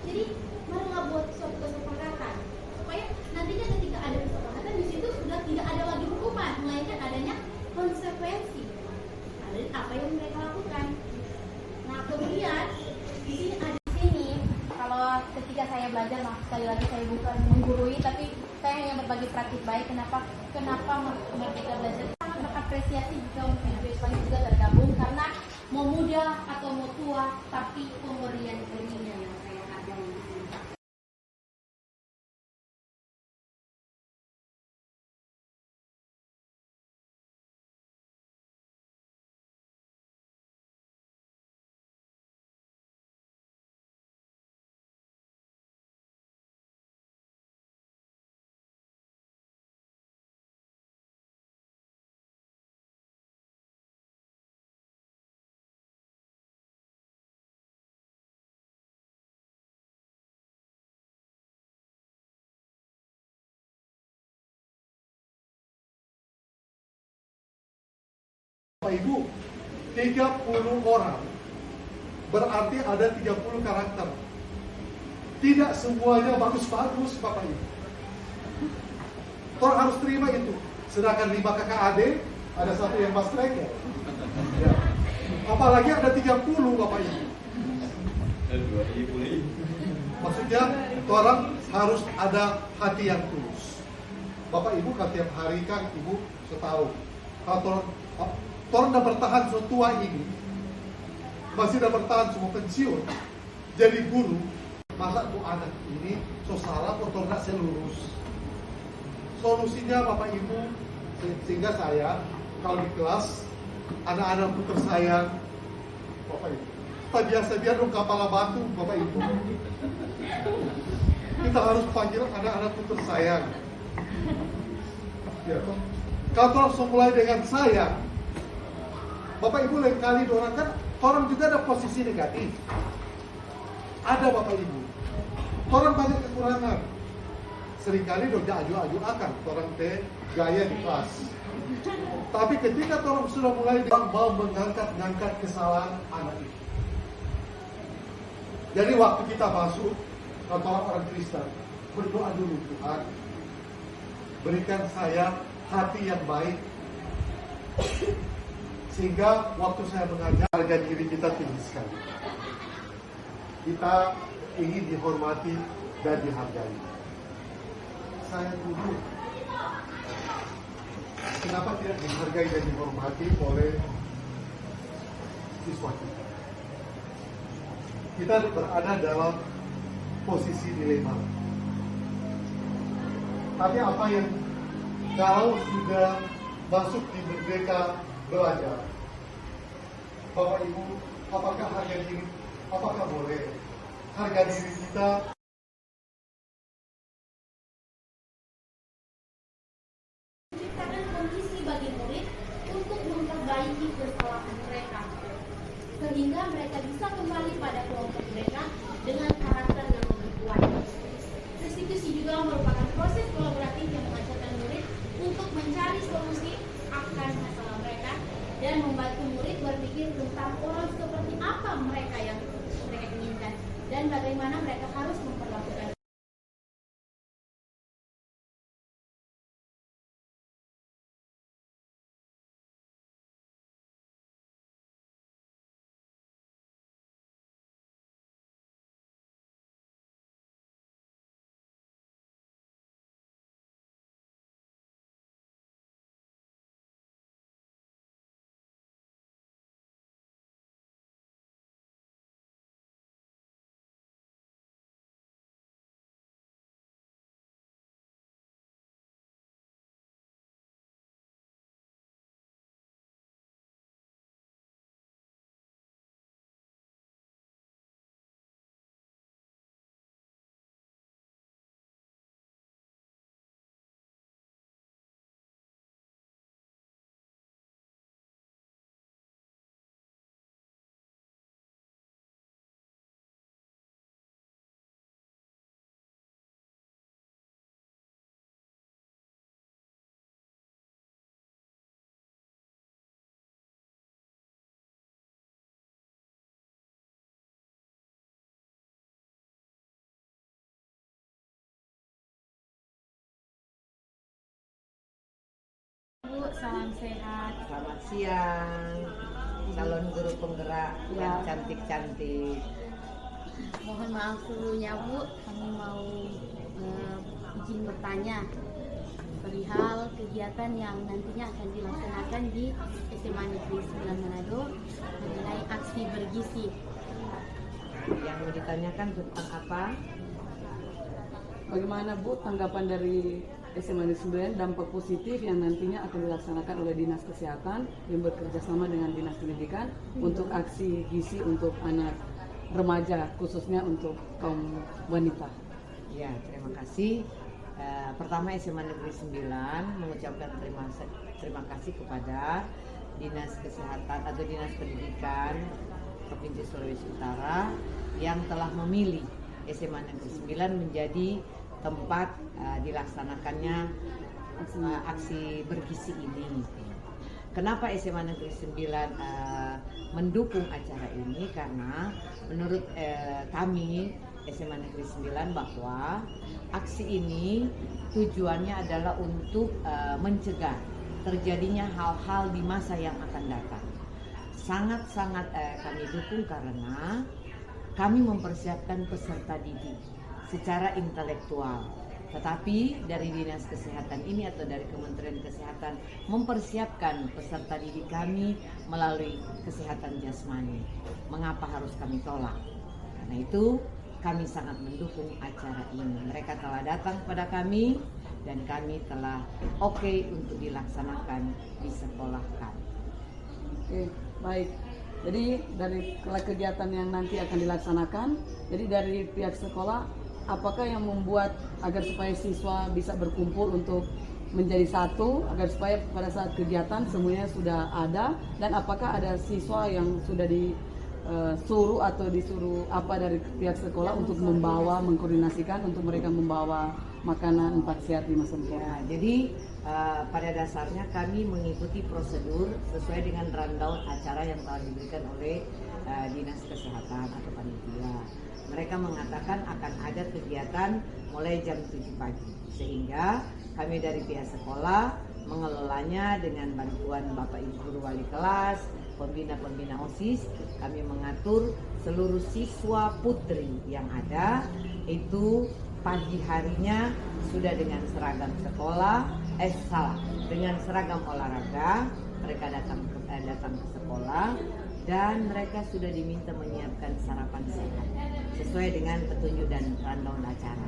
Jadi marilah buat suatu kesepakatan supaya nantinya ketika ada kesepakatan di situ sudah tidak ada lagi hukuman, melainkan adanya konsekuensi dari apa yang mereka lakukan. Nah kemudian di sini ada kalau ketika saya belajar, sekali lagi saya bukan menggurui, tapi saya hanya berbagi praktik baik. Kenapa Merdeka Belajar sangat mengapresiasi jika video Islam juga tergabung, karena mau muda atau mau tua, tapi pemberian ilmunya yang saya hargai. Bapak Ibu, 30 orang berarti ada 30 karakter. Tidak semuanya bagus-bagus Bapak Ibu. Orang harus terima itu. Sedangkan 5 kakak adik, ada satu yang mas ya. Apalagi ada 30 Bapak Ibu. Maksudnya orang harus ada hati yang tulus. Bapak Ibu kan tiap hari kan Ibu setahun. Kalau orang udah bertahan setua ini, masih udah bertahan semua pensiun, jadi guru, masa tuh anak ini so salah atau nggak selurus. Solusinya Bapak Ibu, sehingga saya kalau di kelas anak-anakku tersayang, Bapak Ibu, kita biasa biar dong kepala batu Bapak Ibu. Kita harus panggil anak-anakku tersayang. Ya, kalau langsung mulai dengan sayang, Bapak Ibu lain kali orang kan orang juga ada posisi negatif. Ada Bapak Ibu. Orang banyak kekurangan. Seringkali doja aju akan orang teh gaya di kelas. Tapi ketika orang sudah mulai mau mengangkat kesalahan anak itu. Jadi waktu kita masuk atau orang Kristen, berdoa dulu, Tuhan, berikan saya hati yang baik. Sehingga waktu saya mengajar, harga diri kita tinggi sekali. Kita ingin dihormati dan dihargai. Saya dulu, kenapa tidak dihargai dan dihormati oleh siswa kita? Kita berada dalam posisi dilema. Tapi apa yang kalau sudah masuk di Merdeka Belajar, Bapak Ibu, apakah harga diri, apakah boleh harga diri kita menciptakan kondisi bagi murid untuk memperbaiki kesalahan mereka, sehingga mereka bisa kembali pada kelompok mereka dengan karakter yang lebih kuat. Restitusi juga merupakan proses kolaboratif yang mengajarkan murid untuk mencari solusi akan masalah mereka dan membantu murid berpikir tentang orang seperti apa mereka yang mereka inginkan dan bagaimana mereka harus Bu, salam sehat. Selamat siang, calon guru penggerak yang cantik-cantik. Mohon maaf sebelumnya Bu, kami mau izin bertanya perihal kegiatan yang nantinya akan dilaksanakan di SMA Negeri 9 Manado mengenai aksi bergizi. Yang mau ditanyakan tentang apa? Bagaimana Bu tanggapan dari SMA Negeri 9 dampak positif yang nantinya akan dilaksanakan oleh Dinas Kesehatan yang bekerja sama dengan Dinas Pendidikan untuk aksi gizi untuk anak remaja khususnya untuk kaum wanita? Ya, terima kasih. Pertama SMA Negeri 9 mengucapkan terima kasih kepada Dinas Kesehatan atau Dinas Pendidikan Provinsi Sulawesi Utara yang telah memilih SMA Negeri 9 menjadi tempat dilaksanakannya aksi bergizi ini. Kenapa SMA Negeri 9 mendukung acara ini? Karena menurut kami SMA Negeri 9 bahwa aksi ini tujuannya adalah untuk mencegah terjadinya hal-hal di masa yang akan datang. Sangat-sangat kami dukung karena kami mempersiapkan peserta didik secara intelektual. Tetapi dari Dinas Kesehatan ini atau dari Kementerian Kesehatan mempersiapkan peserta didik kami melalui kesehatan jasmani. Mengapa harus kami tolak? Karena itu kami sangat mendukung acara ini. Mereka telah datang pada kami dan kami telah oke untuk dilaksanakan di sekolah kami. Oke, baik. Jadi dari kegiatan yang nanti akan dilaksanakan, jadi dari pihak sekolah, apakah yang membuat agar supaya siswa bisa berkumpul untuk menjadi satu, agar supaya pada saat kegiatan semuanya sudah ada, dan apakah ada siswa yang sudah disuruh atau disuruh apa dari pihak sekolah untuk membawa, mengkoordinasikan untuk mereka membawa makanan 4 sehat di masa depan? Ya, jadi pada dasarnya kami mengikuti prosedur sesuai dengan rundown acara yang telah diberikan oleh Dinas Kesehatan atau panitia. Mereka mengatakan akan ada kegiatan mulai jam 7 pagi, sehingga kami dari pihak sekolah mengelolanya dengan bantuan Bapak Ibu Guru Wali Kelas, pembina-pembina OSIS. Kami mengatur seluruh siswa putri yang ada itu pagi harinya sudah dengan seragam sekolah, dengan seragam olahraga. Mereka datang ke sekolah dan mereka sudah diminta menyiapkan sarapan sehat sesuai dengan petunjuk dan rundown acara,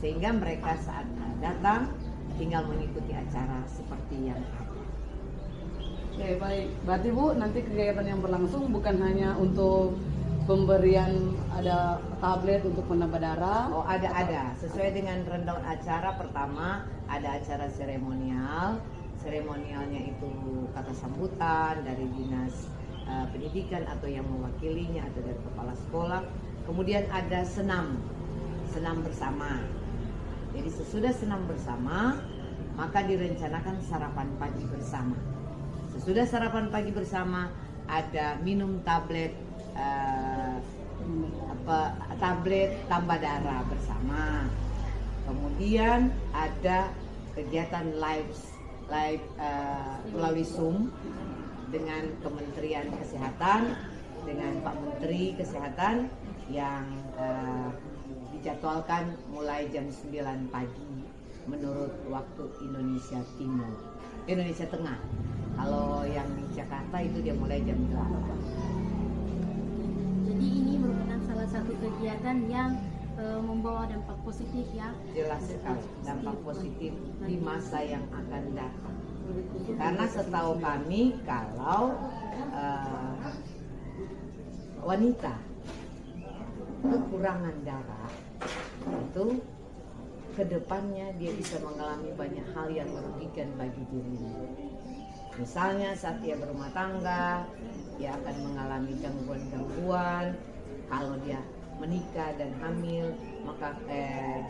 sehingga mereka saat datang tinggal mengikuti acara seperti yang ada. Oke, baik. Berarti Bu, nanti kegiatan yang berlangsung bukan hanya untuk pemberian ada tablet untuk penambah darah? Oh, ada. Sesuai dengan rundown acara, pertama ada acara seremonial. Seremonialnya itu kata sambutan dari Dinas Pendidikan atau yang mewakilinya atau dari kepala sekolah. Kemudian ada senam bersama. Jadi sesudah senam bersama, maka direncanakan sarapan pagi bersama. Sesudah sarapan pagi bersama, ada minum tablet tablet tambah darah bersama. Kemudian ada kegiatan live melalui Zoom dengan Kementerian Kesehatan, dengan Pak Menteri Kesehatan yang dijadwalkan mulai jam 9 pagi menurut waktu Indonesia Tengah. Kalau yang di Jakarta itu dia mulai jam 8. Jadi ini merupakan salah satu kegiatan yang membawa dampak positif ya. Jelas sekali dampak positif di masa yang akan datang. Karena setahu kami kalau wanita kekurangan darah itu kedepannya dia bisa mengalami banyak hal yang merugikan bagi dirinya. Misalnya saat dia berumah tangga, dia akan mengalami gangguan-gangguan. Kalau dia menikah dan hamil, maka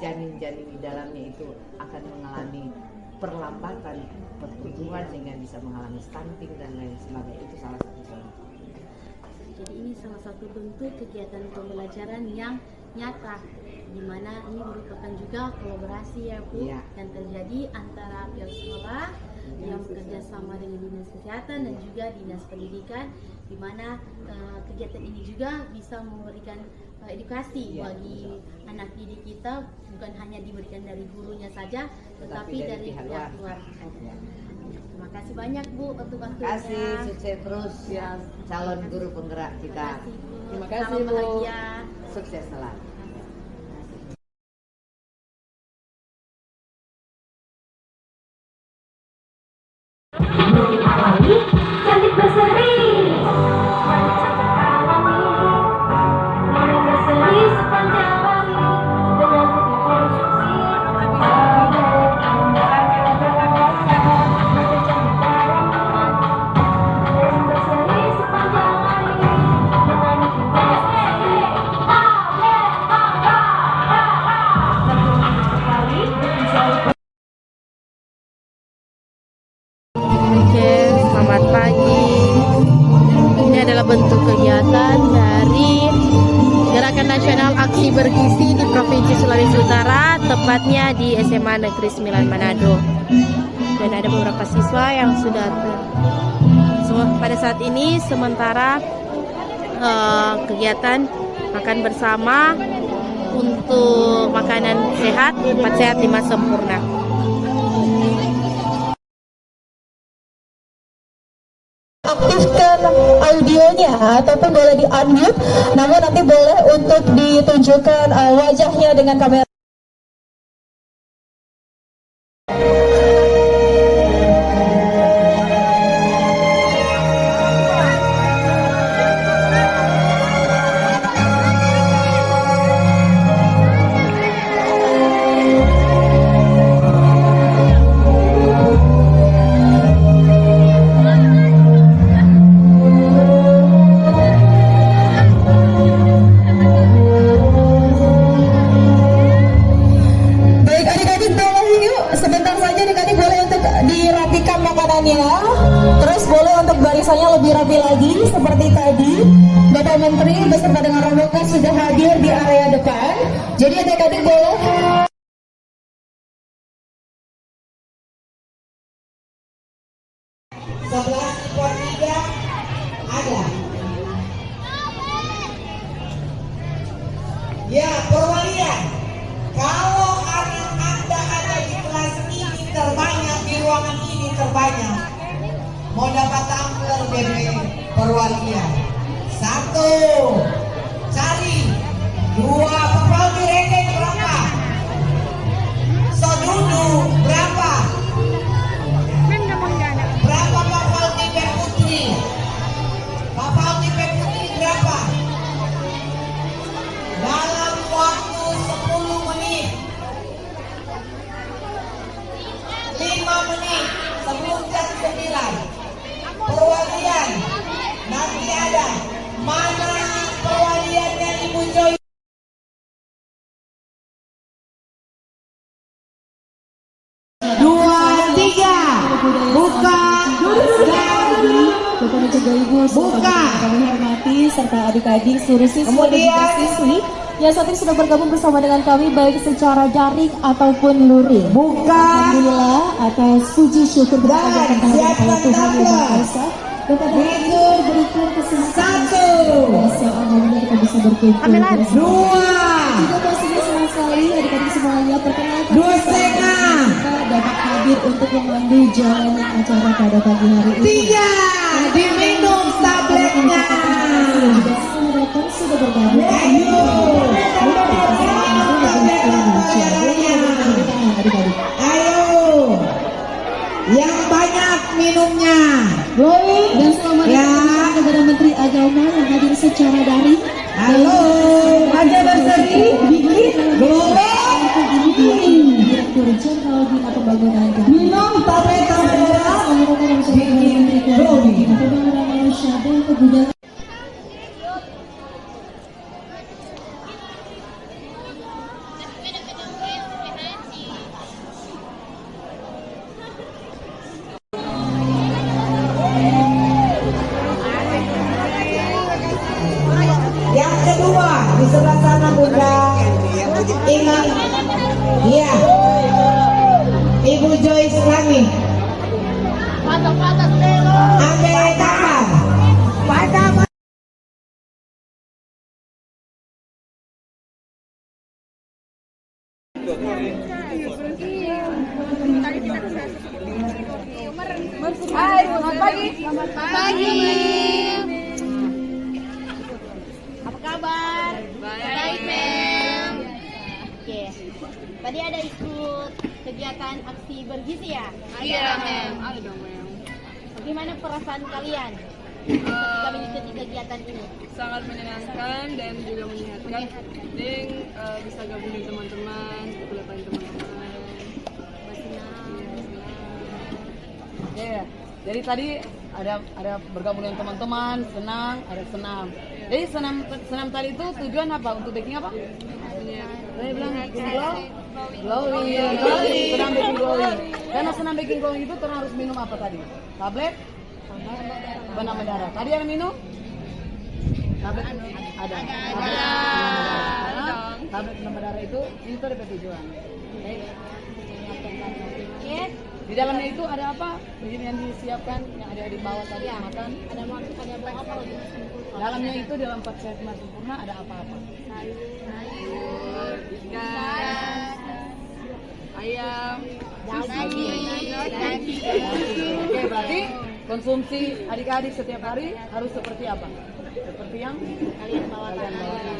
janin-janin di dalamnya itu akan mengalami perlambatan pertumbuhan sehingga bisa mengalami stunting dan lain sebagainya. Itu salah satu contoh. Jadi ini salah satu bentuk kegiatan pembelajaran yang nyata, di mana ini merupakan juga kolaborasi ya Bu yang terjadi antara pihak sekolah yang bekerja sama dengan Dinas Kesehatan dan juga Dinas Pendidikan, di mana kegiatan ini juga bisa memberikan edukasi bagi anak didik kita, bukan hanya diberikan dari gurunya saja, tetapi dari pihak luar. Terima kasih banyak Bu untuk waktunya. Terima kasih, sukses terus ya calon guru penggerak kita. Terima kasih Bu. Bahagia. Sukses selalu. Cantik berseri, berseri sepanjang hari dengan konstruksi berseri sepanjang hari dengan Oke, selamat pagi. Ini adalah bentuk kegiatan dari Gerakan Nasional Aksi Bergizi di Provinsi Sulawesi Utara, tepatnya di SMA Negeri 9 Manado. Dan ada beberapa siswa yang sudah pada saat ini sementara kegiatan makan bersama untuk makanan sehat, 4 sehat 5 sempurna. Aktifkan audionya ataupun boleh di unmute, namun nanti boleh untuk ditunjukkan wajahnya dengan kamera. Terus boleh untuk barisannya lebih rapi lagi seperti tadi. Bapak Menteri beserta dengan rombongan sudah hadir di area depan. Jadi adik-adik boleh ada. Ya, perwalian. Kalau anak Anda ada di kelas ini terbanyak, di ruangan ini terbanyak, mau dapat tumbler BB perwalian. 1, cari. 2, Bapak Direke berapa? Sodudu berapa? Berapa Bapak Tipe Putri? Bapak Tipe Putri berapa? Dalam waktu 10 menit 5 menit sebelum jam 9 perwalian nanti ada. Mana perwaliannya Ibu Joy? Buka kami hormati serta adik-adik seluruh siswa dan juga siswi yang saat ini sudah bergabung bersama dengan kami baik secara daring ataupun luring. Alhamdulillah atas puji syukur berkata kepada Tuhan Yang Maha Esa. Dan pada berikan kesempatan alhamdulillah kita bisa berkumpul. 2 juga pastinya senang sekali adik-adik semuanya perkenalkan 2,5 kita dapat hadir untuk memandu jalanan acara pada pagi hari ini. 3 diminum tabletnya. Sudah bergabung. Ayo, yang banyak minumnya. Dan selamat datang kepada Menteri Agama yang hadir secara daring. Halo, Raja Berseri, Direktur Jenderal Bina Pembangunan minum tablet-tablet Pembangunan Manusia dan Kebudayaan. Yang kedua di sebelah sana Bunda. Hai, selamat pagi. Selamat pagi. Apa kabar? Baik, Mem. Oke. Tadi ada ikut kegiatan aksi bergizi ya? Iya, Mem. Ada dong, Mem. Bagaimana perasaan kalian ketika mengikuti kegiatan ini? Sangat menyenangkan dan juga menyehatkan. Ding bisa gabungin teman-teman, kelihatan teman-teman. Ya, jadi tadi ada bergabung dengan teman-teman, senang, ada senam. Jadi senam tadi itu tujuan apa? Untuk baking apa? Saya bilang glowing. Senam baking glowing. Karena senam baking glowing itu terus harus minum apa tadi? Tablet? Penambah darah. Tadi ada minum? Tablet ada. Tablet penambah darah itu ada tujuan. Oke. Di dalamnya itu ada apa? Begini yang disiapkan, yang ada di bawah tadi makan. Ada bawa apa lagi? Dalamnya itu dalam 4 sehat sempurna ada apa-apa? Sayur, ikan, ayam, daging. Oke, berarti konsumsi adik-adik setiap hari harus seperti apa? Seperti yang Kalian bawa kalian bawakan.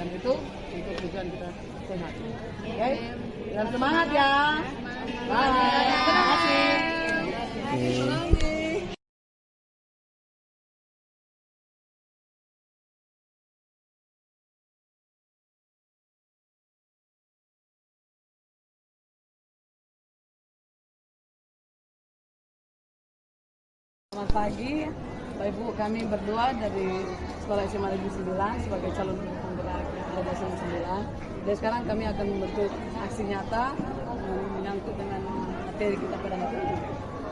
Dan itu untuk tujuan kita sehat. Oke, dan semangat ya. Bye. Terima kasih. Selamat pagi, Bapak Ibu, kami berdua dari Sekolah SMA Negeri 9 sebagai calon penggerak Federasi 9. Dan sekarang kami akan membentuk aksi nyata menyangkut dengan materi kita pada hari ini.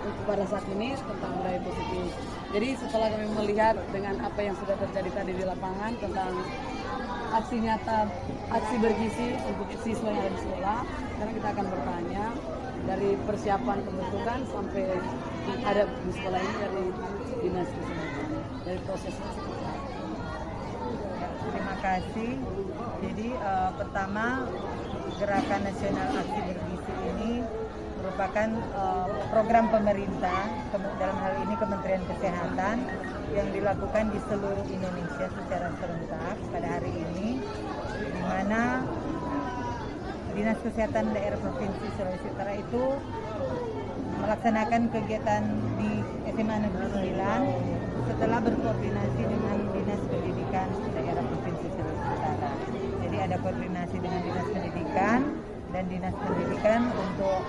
Untuk pada saat ini tentang budaya positif. Jadi setelah kami melihat dengan apa yang sudah terjadi tadi di lapangan tentang aksi nyata, aksi bergizi untuk siswa yang ada di sekolah, sekarang kita akan bertanya dari persiapan pembentukan sampai ada di sekolah ini dari dinas kesehatan, dari prosesnya seperti apa. Terima kasih. Jadi pertama, Gerakan Nasional Aksi Bergizi ini merupakan program pemerintah, dalam hal ini Kementerian Kesehatan, yang dilakukan di seluruh Indonesia secara serentak pada hari ini, di mana Dinas Kesehatan Daerah Provinsi Sulawesi Utara itu melaksanakan kegiatan di SMA Negeri 9 setelah berkoordinasi dengan Dinas Pendidikan Daerah Provinsi Sulawesi Utara. Jadi ada koordinasi dengan Dinas Pendidikan dan Dinas Pendidikan untuk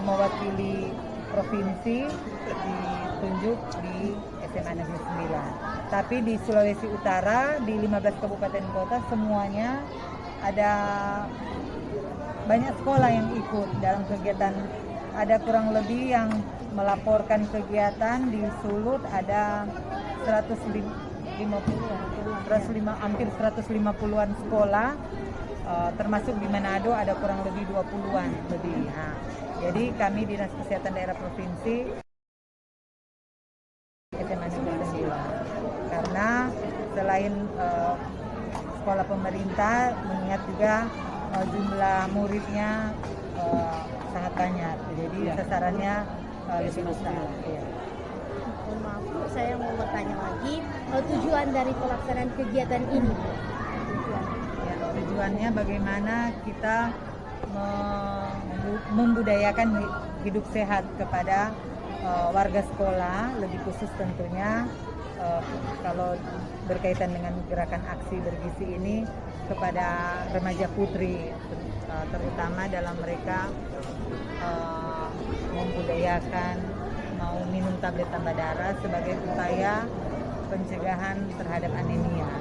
mewakili provinsi ditunjuk di SMA Negeri 9. Tapi di Sulawesi Utara di 15 kabupaten kota semuanya ada banyak sekolah yang ikut dalam kegiatan. Ada kurang lebih yang melaporkan kegiatan di Sulut ada hampir 150-an sekolah, termasuk di Manado ada kurang lebih 20-an lebih. Nah, jadi kami Dinas Kesehatan Daerah Provinsi SMA Negeri 9 karena selain sekolah pemerintah mengingat juga jumlah muridnya sangat banyak, jadi sasarannya lebih besar. Ya. Mohon maaf, Bu, saya mau bertanya lagi tujuan dari pelaksanaan kegiatan ini. Tujuannya bagaimana kita membudayakan hidup sehat kepada warga sekolah, lebih khusus tentunya kalau berkaitan dengan gerakan aksi bergizi ini kepada remaja putri, terutama dalam mereka membudayakan mau minum tablet tambah darah sebagai upaya pencegahan terhadap anemia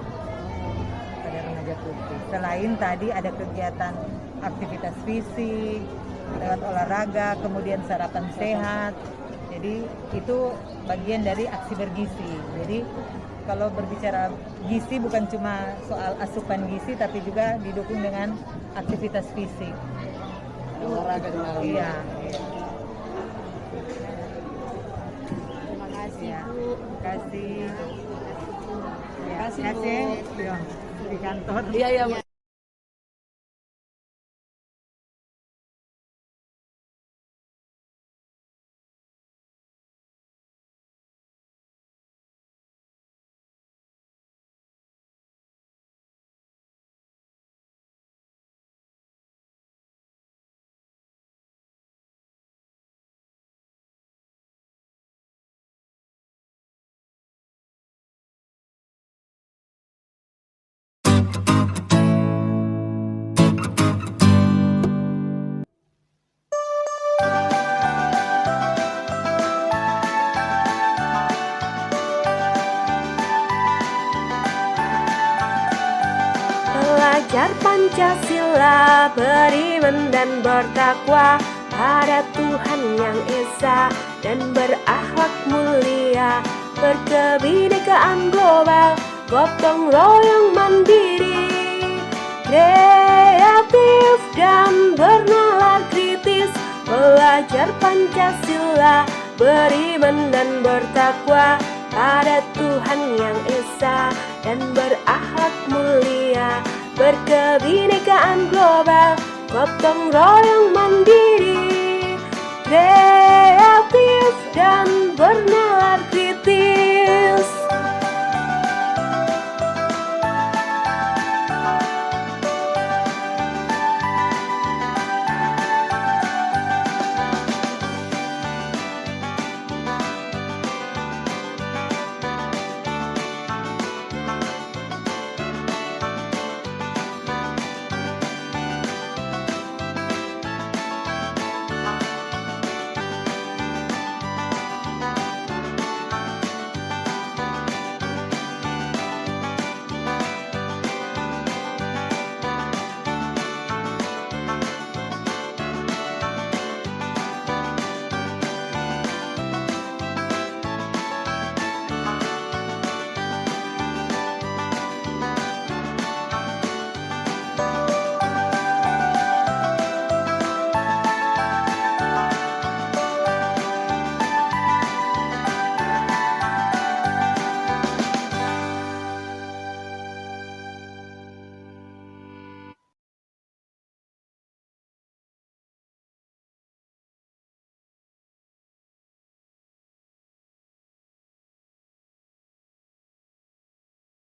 pada remaja putri. Selain tadi ada kegiatan aktivitas fisik, lewat olahraga, kemudian sarapan sehat. Jadi itu bagian dari aksi bergizi. Jadi kalau berbicara gizi bukan cuma soal asupan gizi, tapi juga didukung dengan aktivitas fisik. Olahraga di dalam. Iya. Terima kasih, Ya. Bu. Terima kasih. Terima kasih, Bu. Di kantor. Iya, iya. Pancasila, beriman dan bertakwa pada Tuhan yang Esa, dan berakhlak mulia, berkebinekaan global, gotong royong mandiri, kreatif dan bernalar kritis, belajar Pancasila, beriman dan bertakwa pada Tuhan yang Esa, dan berakhlak mulia, berkebinekaan global, gotong royong mandiri, kreatif dan